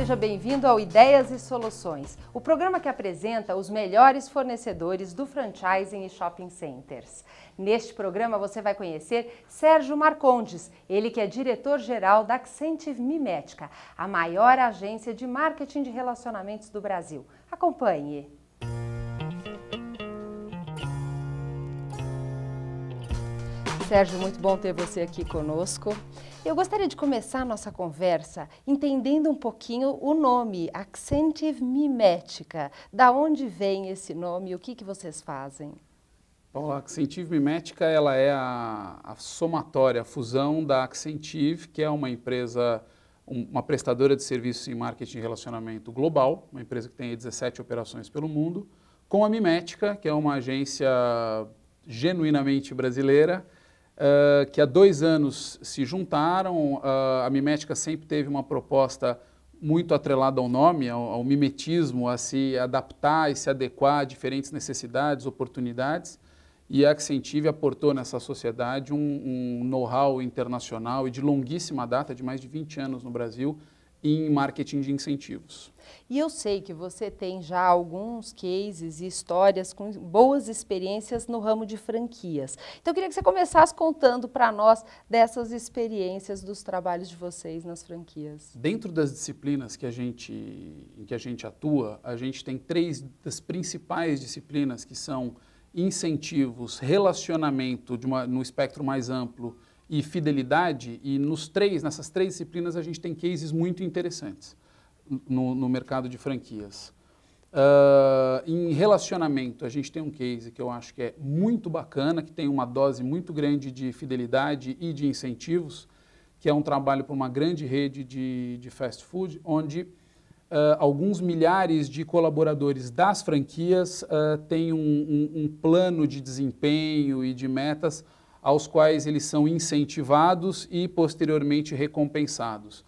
seja bem-vindo ao Ideias e Soluções, o programa que apresenta os melhores fornecedores do franchising e shopping centers. Neste programa você vai conhecer Sérgio Marcondes, ele que é diretor-geral da Accentive Mimética, a maior agência de marketing de relacionamentos do Brasil. Acompanhe! Sérgio, muito bom ter você aqui conosco. Eu gostaria de começar a nossa conversa entendendo um pouquinho o nome, Accentive Mimética. Da onde vem esse nome e o que vocês fazem? Bom, a Accentive Mimética ela é a somatória, a fusão da Accentive, que é uma empresa, uma prestadora de serviços em marketing e relacionamento global, uma empresa que tem 17 operações pelo mundo, com a Mimética, que é uma agência genuinamente brasileira, que há 2 anos se juntaram. A Mimética sempre teve uma proposta muito atrelada ao nome, ao mimetismo, a se adaptar e se adequar a diferentes necessidades, oportunidades, e a Accentive aportou nessa sociedade um know-how internacional e de longuíssima data, de mais de 20 anos no Brasil, em marketing de incentivos. E eu sei que você tem já alguns cases e histórias com boas experiências no ramo de franquias. Então eu queria que você começasse contando para nós dessas experiências dos trabalhos de vocês nas franquias. Dentro das disciplinas em que a gente atua, a gente tem 3 das principais disciplinas que são incentivos, relacionamento no espectro mais amplo e fidelidade, e nessas 3 disciplinas a gente tem cases muito interessantes no mercado de franquias. Em relacionamento, a gente tem um case que eu acho que é muito bacana, que tem uma dose muito grande de fidelidade e de incentivos, que é um trabalho para uma grande rede de fast food, onde alguns milhares de colaboradores das franquias têm um plano de desempenho e de metas aos quais eles são incentivados e posteriormente recompensados.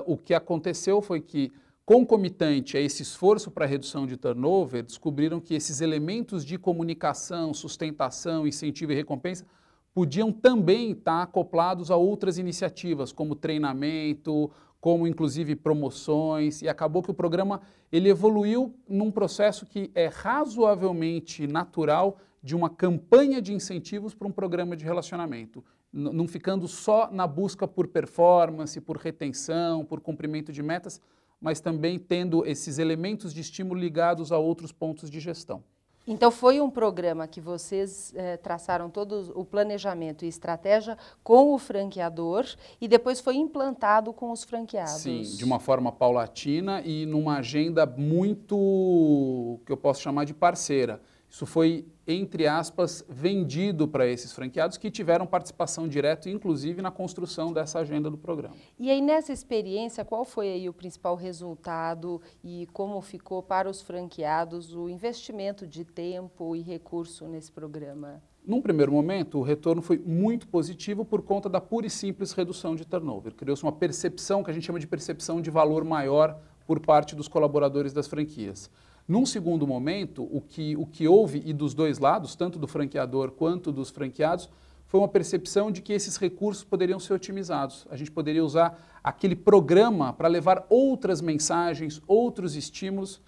O que aconteceu foi que, concomitante a esse esforço para a redução de turnover, descobriram que esses elementos de comunicação, sustentação, incentivo e recompensa podiam também estar acoplados a outras iniciativas, como treinamento, como inclusive promoções, e acabou que o programa ele evoluiu num processo que é razoavelmente natural de uma campanha de incentivos para um programa de relacionamento, não ficando só na busca por performance, por retenção, por cumprimento de metas, mas também tendo esses elementos de estímulo ligados a outros pontos de gestão. Então foi um programa que vocês traçaram todo o planejamento e estratégia com o franqueador e depois foi implantado com os franqueados. Sim, de uma forma paulatina e numa agenda muito, que eu posso chamar de parceira. Isso foi, entre aspas, vendido para esses franqueados que tiveram participação direta, inclusive, na construção dessa agenda do programa. E aí, nessa experiência, qual foi aí o principal resultado e como ficou para os franqueados o investimento de tempo e recurso nesse programa? Num primeiro momento, o retorno foi muito positivo por conta da pura e simples redução de turnover. Criou-se uma percepção, que a gente chama de percepção de valor maior por parte dos colaboradores das franquias. Num segundo momento, o que houve, e dos 2 lados, tanto do franqueador quanto dos franqueados, foi uma percepção de que esses recursos poderiam ser otimizados. A gente poderia usar aquele programa para levar outras mensagens, outros estímulos.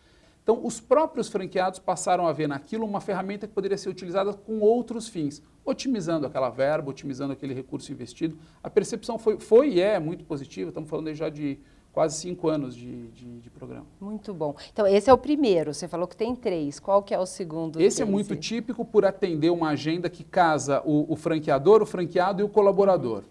Então, os próprios franqueados passaram a ver naquilo uma ferramenta que poderia ser utilizada com outros fins, otimizando aquela verba, otimizando aquele recurso investido. A percepção foi e é muito positiva, estamos falando aí já de quase 5 anos de programa. Muito bom. Então, esse é o primeiro, você falou que tem 3. Qual que é o segundo? Esse é muito típico por atender uma agenda que casa o franqueador, o franqueado e o colaborador.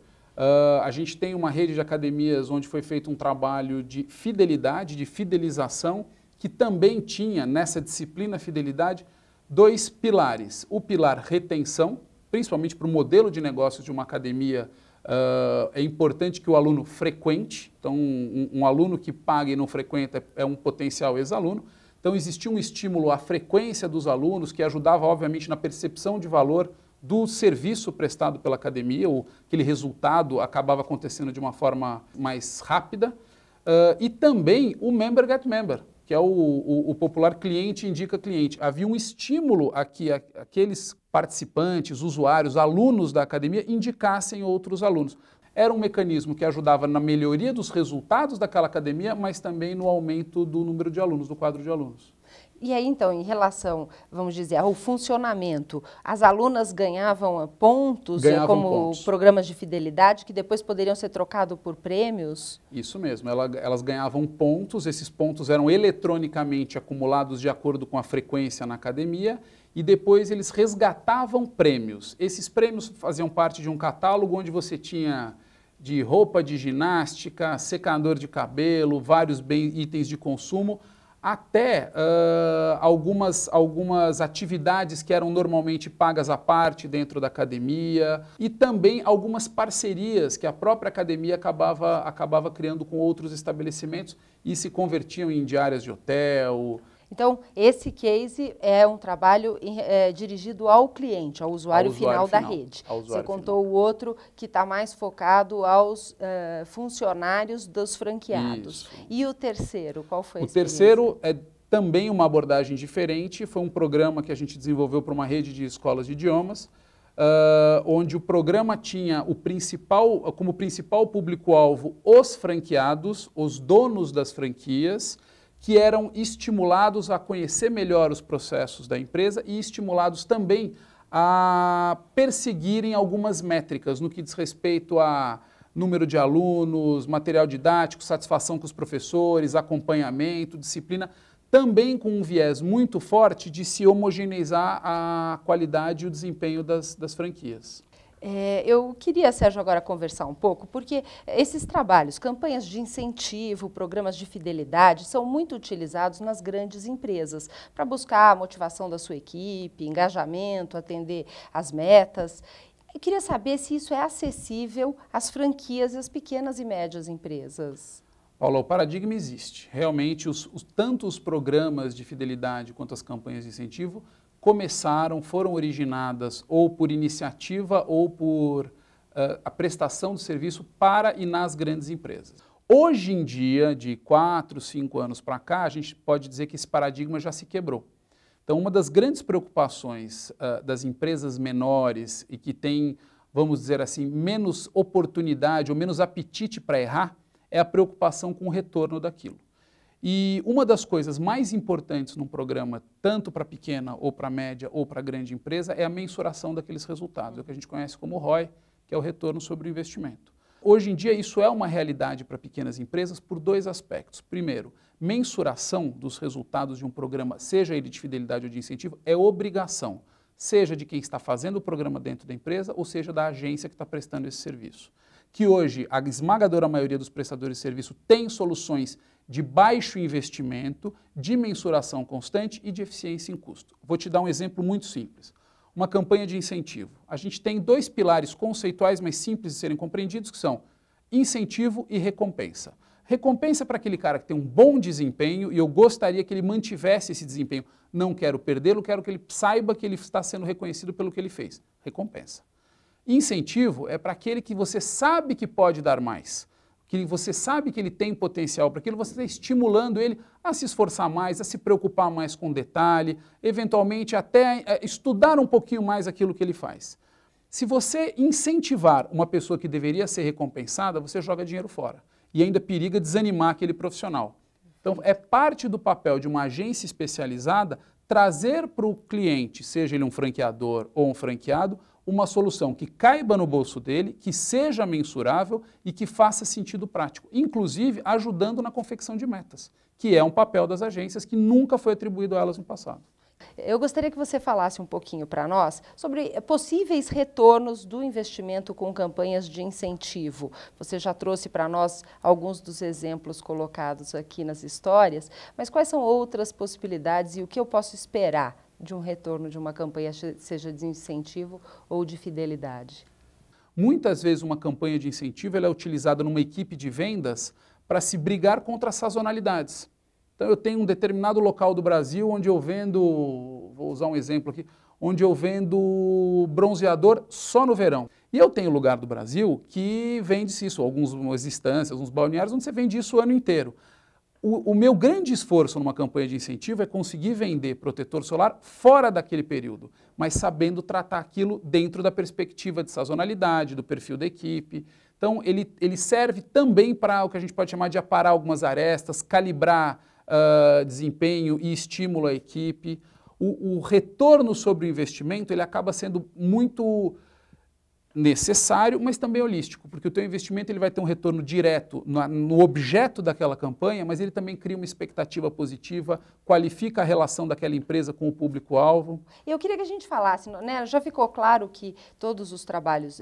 A gente tem uma rede de academias onde foi feito um trabalho de fidelidade, de fidelização, que também tinha, nessa disciplina fidelidade, 2 pilares. O pilar retenção, principalmente para o modelo de negócios de uma academia. É importante que o aluno frequente, então um aluno que paga e não frequenta é um potencial ex-aluno. Então existia um estímulo à frequência dos alunos que ajudava obviamente na percepção de valor do serviço prestado pela academia, aquele resultado acabava acontecendo de uma forma mais rápida. E também o Member Get Member, que é o popular cliente indica cliente. Havia um estímulo a que aqueles participantes, usuários, alunos da academia indicassem outros alunos. Era um mecanismo que ajudava na melhoria dos resultados daquela academia, mas também no aumento do número de alunos, do quadro de alunos. E aí, então, em relação, vamos dizer, ao funcionamento, as alunas ganhavam pontos, como pontos. Programas de fidelidade, que depois poderiam ser trocados por prêmios? Isso mesmo, elas ganhavam pontos, esses pontos eram eletronicamente acumulados de acordo com a frequência na academia, e depois eles resgatavam prêmios. Esses prêmios faziam parte de um catálogo onde você tinha de roupa de ginástica, secador de cabelo, vários itens de consumo, até algumas atividades que eram normalmente pagas à parte dentro da academia e também algumas parcerias que a própria academia acabava criando com outros estabelecimentos e se convertiam em diárias de hotel. Então, esse case é um trabalho dirigido ao cliente, ao usuário final da rede. Você contou o outro que está mais focado aos funcionários dos franqueados. Isso. E o terceiro, qual foi a experiência? O terceiro é também uma abordagem diferente, foi um programa que a gente desenvolveu para uma rede de escolas de idiomas, onde o programa tinha como principal público-alvo os franqueados, os donos das franquias, que eram estimulados a conhecer melhor os processos da empresa e estimulados também a perseguirem algumas métricas no que diz respeito a número de alunos, material didático, satisfação com os professores, acompanhamento, disciplina, também com um viés muito forte de se homogeneizar a qualidade e o desempenho das franquias. Eu queria, Sérgio, agora conversar um pouco, porque esses trabalhos, campanhas de incentivo, programas de fidelidade, são muito utilizados nas grandes empresas para buscar a motivação da sua equipe, engajamento, atender às metas. Eu queria saber se isso é acessível às franquias e às pequenas e médias empresas. Paulo, o paradigma existe. Realmente, tanto os programas de fidelidade quanto as campanhas de incentivo foram originadas ou por iniciativa ou por a prestação de serviço para e nas grandes empresas. Hoje em dia, de 4, 5 anos para cá, a gente pode dizer que esse paradigma já se quebrou. Então, uma das grandes preocupações das empresas menores e que têm, vamos dizer assim, menos oportunidade ou menos apetite para errar, é a preocupação com o retorno daquilo. E uma das coisas mais importantes num programa, tanto para pequena ou para média ou para grande empresa, é a mensuração daqueles resultados, é o que a gente conhece como ROI, que é o retorno sobre o investimento. Hoje em dia isso é uma realidade para pequenas empresas por dois aspectos. Primeiro, mensuração dos resultados de um programa, seja ele de fidelidade ou de incentivo, é obrigação, seja de quem está fazendo o programa dentro da empresa ou seja da agência que está prestando esse serviço. Que hoje a esmagadora maioria dos prestadores de serviço tem soluções de baixo investimento, de mensuração constante e de eficiência em custo. Vou te dar um exemplo muito simples. Uma campanha de incentivo. A gente tem dois pilares conceituais, mas simples de serem compreendidos, que são incentivo e recompensa. Recompensa para aquele cara que tem um bom desempenho e eu gostaria que ele mantivesse esse desempenho. Não quero perdê-lo, quero que ele saiba que ele está sendo reconhecido pelo que ele fez. Recompensa. Incentivo é para aquele que você sabe que pode dar mais, que você sabe que ele tem potencial para aquilo, você está estimulando ele a se esforçar mais, a se preocupar mais com detalhe, eventualmente até estudar um pouquinho mais aquilo que ele faz. Se você incentivar uma pessoa que deveria ser recompensada, você joga dinheiro fora e ainda periga desanimar aquele profissional. Então, é parte do papel de uma agência especializada trazer para o cliente, seja ele um franqueador ou um franqueado, uma solução que caiba no bolso dele, que seja mensurável e que faça sentido prático, inclusive ajudando na confecção de metas, que é um papel das agências que nunca foi atribuído a elas no passado. Eu gostaria que você falasse um pouquinho para nós sobre possíveis retornos do investimento com campanhas de incentivo. Você já trouxe para nós alguns dos exemplos colocados aqui nas histórias, mas quais são outras possibilidades e o que eu posso esperar de um retorno de uma campanha, seja de incentivo ou de fidelidade? Muitas vezes uma campanha de incentivo ela é utilizada numa equipe de vendas para se brigar contra as sazonalidades. Então eu tenho um determinado local do Brasil onde eu vendo, vou usar um exemplo aqui, onde eu vendo bronzeador só no verão. E eu tenho lugar do Brasil que vende-se isso, algumas instâncias, alguns balneários onde você vende isso o ano inteiro. O meu grande esforço numa campanha de incentivo é conseguir vender protetor solar fora daquele período, mas sabendo tratar aquilo dentro da perspectiva de sazonalidade, do perfil da equipe. Então, ele serve também para o que a gente pode chamar de aparar algumas arestas, calibrar desempenho e estímulo à equipe. O retorno sobre o investimento ele acaba sendo muito necessário, mas também holístico, porque o teu investimento ele vai ter um retorno direto no objeto daquela campanha, mas ele também cria uma expectativa positiva, qualifica a relação daquela empresa com o público-alvo. Eu queria que a gente falasse, né, já ficou claro que todos os trabalhos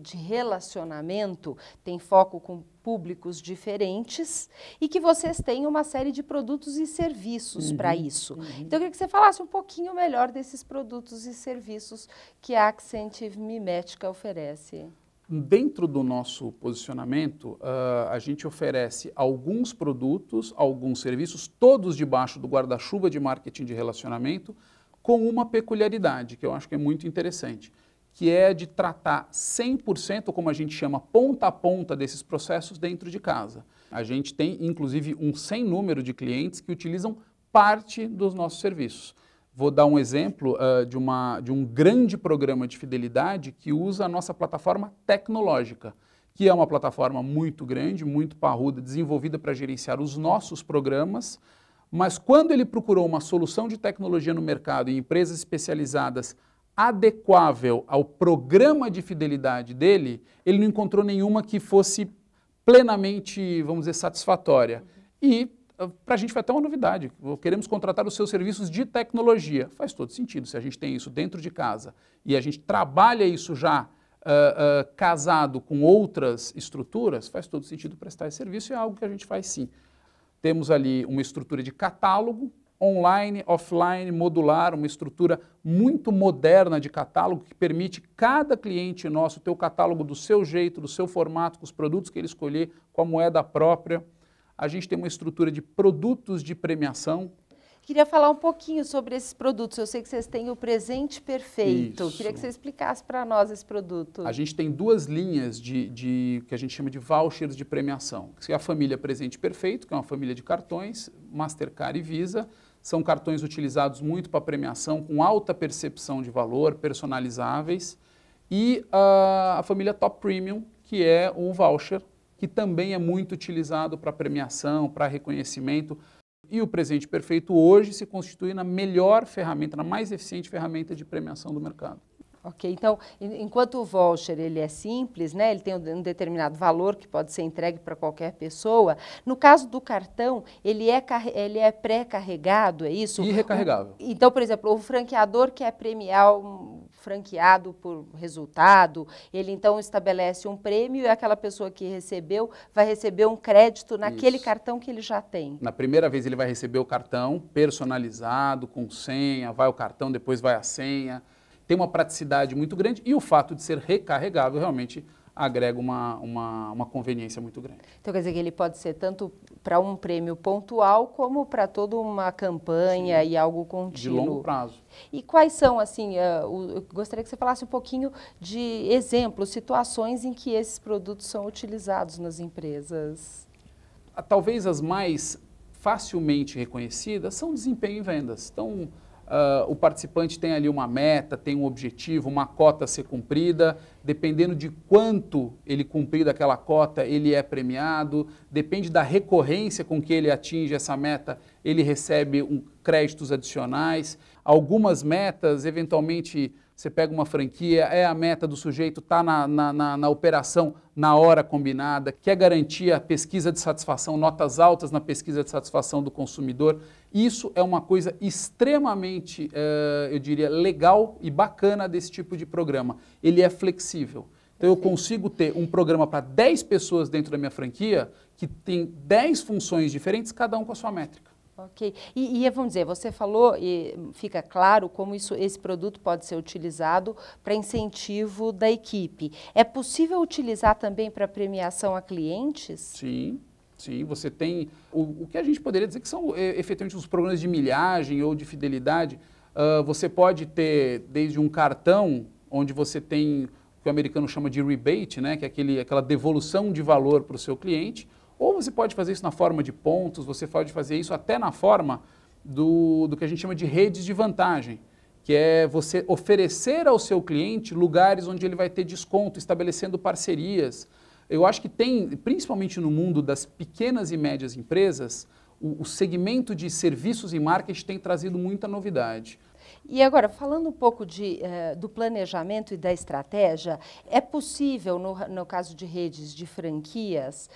de relacionamento têm foco com públicos diferentes e que vocês têm uma série de produtos e serviços para isso. Então, eu queria que você falasse um pouquinho melhor desses produtos e serviços que a Accent Mimética oferece. Dentro do nosso posicionamento, a gente oferece alguns produtos, alguns serviços, todos debaixo do guarda-chuva de marketing de relacionamento, com uma peculiaridade que eu acho que é muito interessante, que é de tratar 100%, como a gente chama, ponta a ponta desses processos dentro de casa. A gente tem, inclusive, um sem número de clientes que utilizam parte dos nossos serviços. Vou dar um exemplo de um grande programa de fidelidade que usa a nossa plataforma tecnológica, que é uma plataforma muito grande, muito parruda, desenvolvida para gerenciar os nossos programas, mas quando ele procurou uma solução de tecnologia no mercado em empresas especializadas adequável ao programa de fidelidade dele, ele não encontrou nenhuma que fosse plenamente, vamos dizer, satisfatória. E para a gente foi até uma novidade, queremos contratar os seus serviços de tecnologia. Faz todo sentido, se a gente tem isso dentro de casa e a gente trabalha isso já casado com outras estruturas, faz todo sentido prestar esse serviço e é algo que a gente faz sim. Temos ali uma estrutura de catálogo, online, offline, modular, uma estrutura muito moderna de catálogo que permite cada cliente nosso ter o catálogo do seu jeito, do seu formato, com os produtos que ele escolher, com a moeda própria. A gente tem uma estrutura de produtos de premiação. Queria falar um pouquinho sobre esses produtos. Eu sei que vocês têm o Presente Perfeito. Isso. Queria que você explicasse para nós esse produto. A gente tem duas linhas que a gente chama de vouchers de premiação. Que é a família Presente Perfeito, que é uma família de cartões, Mastercard e Visa. São cartões utilizados muito para premiação, com alta percepção de valor, personalizáveis. E a família Top Premium, que é o voucher, que também é muito utilizado para premiação, para reconhecimento. E o Presente Perfeito hoje se constitui na melhor ferramenta, na mais eficiente ferramenta de premiação do mercado. Ok, então, enquanto o voucher ele é simples, né, ele tem um determinado valor que pode ser entregue para qualquer pessoa, no caso do cartão, ele é pré-carregado, é isso? E recarregável. Então, por exemplo, o franqueador quer premiar um franqueado por resultado, ele então estabelece um prêmio e aquela pessoa que recebeu vai receber um crédito naquele cartão que ele já tem. Na primeira vez ele vai receber o cartão personalizado, com senha, vai o cartão, depois vai a senha. Tem uma praticidade muito grande e o fato de ser recarregável realmente agrega uma conveniência muito grande. Então quer dizer que ele pode ser tanto para um prêmio pontual como para toda uma campanha. Sim. E algo contínuo. De longo prazo. E quais são, assim, eu gostaria que você falasse um pouquinho de exemplos, situações em que esses produtos são utilizados nas empresas. Talvez as mais facilmente reconhecidas são desempenho em vendas. Então, o participante tem ali uma meta, tem um objetivo, uma cota a ser cumprida, dependendo de quanto ele cumprir daquela cota, ele é premiado, depende da recorrência com que ele atinge essa meta, ele recebe créditos adicionais. Algumas metas, eventualmente, você pega uma franquia, é a meta do sujeito, está na operação na hora combinada, quer garantir a pesquisa de satisfação, notas altas na pesquisa de satisfação do consumidor. Isso é uma coisa extremamente, eu diria, legal e bacana desse tipo de programa. Ele é flexível. Então eu consigo ter um programa para 10 pessoas dentro da minha franquia que tem 10 funções diferentes, cada um com a sua métrica. Ok. E vamos dizer, você falou, e fica claro como esse produto pode ser utilizado para incentivo da equipe. É possível utilizar também para premiação a clientes? Sim. Sim, você tem o que a gente poderia dizer que são efetivamente os programas de milhagem ou de fidelidade. Você pode ter desde um cartão, onde você tem o que o americano chama de rebate, né, que é aquela devolução de valor para o seu cliente, ou você pode fazer isso na forma de pontos, você pode fazer isso até na forma do que a gente chama de redes de vantagem, que é você oferecer ao seu cliente lugares onde ele vai ter desconto, estabelecendo parcerias. Eu acho que tem, principalmente no mundo das pequenas e médias empresas, o segmento de serviços e marketing tem trazido muita novidade. E agora, falando um pouco do planejamento e da estratégia, é possível, no caso de redes de franquias,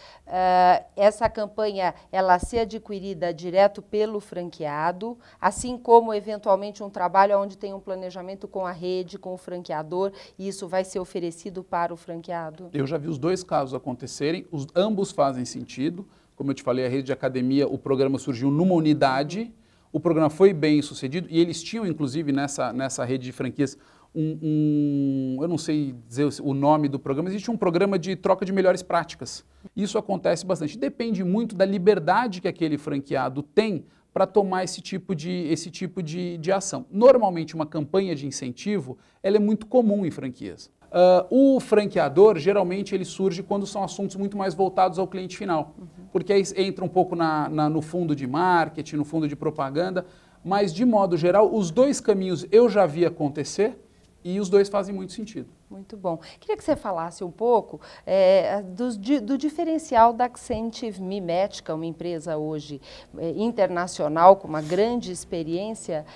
essa campanha ela ser adquirida direto pelo franqueado, assim como, eventualmente, um trabalho onde tem um planejamento com a rede, com o franqueador, e isso vai ser oferecido para o franqueado? Eu já vi os dois casos acontecerem, ambos fazem sentido. Como eu te falei, a rede de academia, o programa surgiu numa unidade, o programa foi bem sucedido e eles tinham, inclusive, nessa rede de franquias, eu não sei dizer o nome do programa, existe um programa de troca de melhores práticas. Isso acontece bastante. Depende muito da liberdade que aquele franqueado tem para tomar esse tipo de ação. Normalmente, uma campanha de incentivo ela é muito comum em franquias. O franqueador, geralmente, ele surge quando são assuntos muito mais voltados ao cliente final, porque aí entra um pouco no fundo de marketing, no fundo de propaganda, mas, de modo geral, os dois caminhos eu já vi acontecer e os dois fazem muito sentido. Muito bom. Queria que você falasse um pouco do diferencial da Accentive Mimetica, uma empresa hoje internacional com uma grande experiência.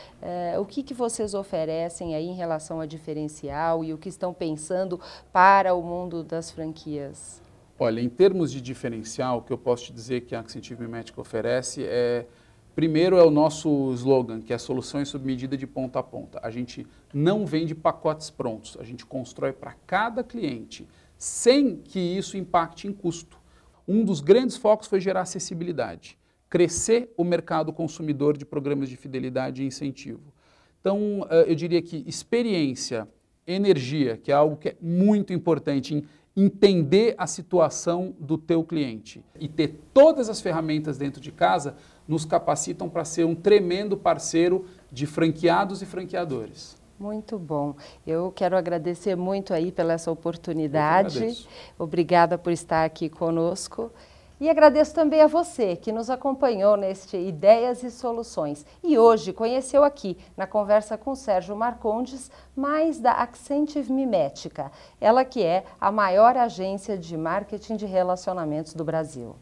O que vocês oferecem aí em relação a diferencial e o que estão pensando para o mundo das franquias? Olha, em termos de diferencial, o que eu posso te dizer que a Accentive Mimetica oferece primeiro é o nosso slogan, que é soluções sob medida de ponta a ponta. A gente não vende pacotes prontos, a gente constrói para cada cliente, sem que isso impacte em custo. Um dos grandes focos foi gerar acessibilidade, crescer o mercado consumidor de programas de fidelidade e incentivo. Então, eu diria que experiência, energia, que é algo que é muito importante em entender a situação do teu cliente e ter todas as ferramentas dentro de casa nos capacitam para ser um tremendo parceiro de franqueados e franqueadores. Muito bom. Eu quero agradecer muito aí pela essa oportunidade. Obrigada por estar aqui conosco. E agradeço também a você que nos acompanhou neste Ideias e Soluções. E hoje conheceu aqui, na conversa com Sérgio Marcondes, mais da Accentive Mimetica. Ela que é a maior agência de marketing de relacionamentos do Brasil.